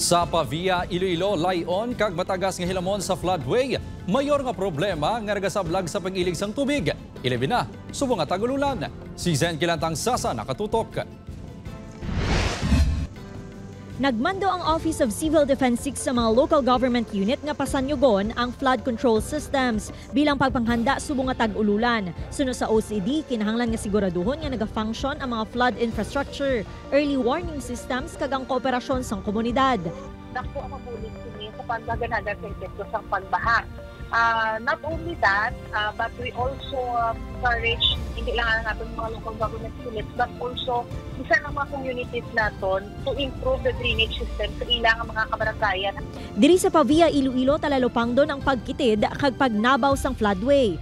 Sa Pavia, Iloilo, layon kag matagas nga hilamon sa floodway. Mayor nga problema nga nagasablag sa pag-ilig sang tubig. Ilabi na, subong nga tagululan. Si Zen Kilantang Sasa nakatutok. Nagmando ang Office of Civil Defense 6 sa mga local government unit nga pasanyugon ang flood control systems bilang pagpanghanda subong nga tag-ululan. Sunod sa OCD, kinahanglan nga siguraduhon nga naga-function ang mga flood infrastructure, early warning systems kag ang kooperasyon sang komunidad. Dako ang mabulig kini sa pagdaganagan sa epekto sa pagbaha. Not only that, but we also encourage hindi lang ang ating mga local government units, but also isa ng mga communities naton to improve the drainage system sa ilang mga kabaranggayan. Diri sa Pavia, Iloilo, talalupang doon ang pagkitid kag pagnabaw sang floodway.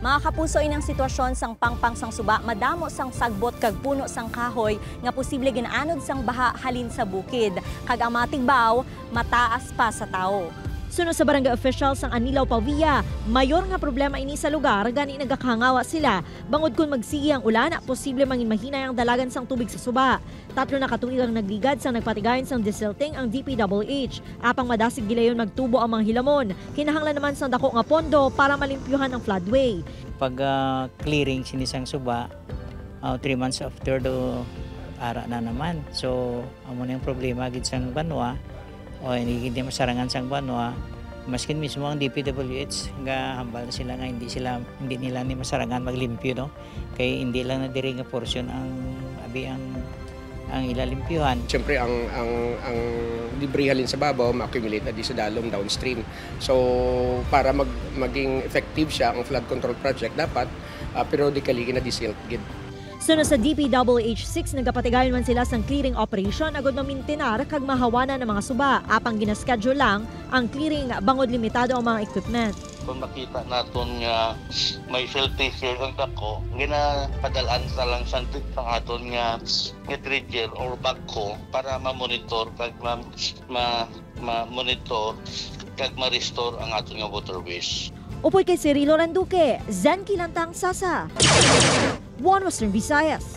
Mga kapuso, inang sitwasyon sang pangpang sang suba, madamo sang sagbot kag puno sang kahoy nga posible ginaanod sang baha halin sa bukid. Kag ang matigbaw, mataas pa sa tao. Sunod sa barangay officials ang Anilaw, Pavia, mayor nga problema ini sa lugar gani nagakahangawa sila. Bangod kung magsigi ang ulan, posible mangin mahinay ang dalagan sang tubig sa suba. 3 na katuig ang nagligad sang nagpatigayon sang desilting ang DPWH. Apang madasig gilayon magtubo ang mga hilamon. Kinahanglan naman sang dako nga pondo para malimpyuhan ang floodway. Pag clearing sinisang suba, 3 months after do ara na naman. So amo na yung problema gid sang banwa. O hindi masarangan sang banwa, maskin mismo ang DPWH nga hambal na sila nga hindi nila ni masarangan maglimpyo, no, kay hindi lang na diri nga portion ang ilalimpyuhan. Siyempre ang debris halin sa babaw ma-accumulate na di sa dalom downstream. So para maging effective siya ang flood control project, dapat periodically ginadisilk gid. Sunod sa DPWH-6, nagapatigayon man sila sang clearing operation agad mamintenar kag mahawanan ng mga suba. Apang ginaschedule lang ang clearing bangod limitado ang mga equipment. Kung makita natin nga may filtration ang dako, ginapadalaan sa lang sa aton nga dredger or backhoe para ma-monitor kag ma-monitor kag ma-restore ang aton nga waterways. Upoy kay Cirilo Randuque, Zen Kilantang Sasa, One Western Visayas.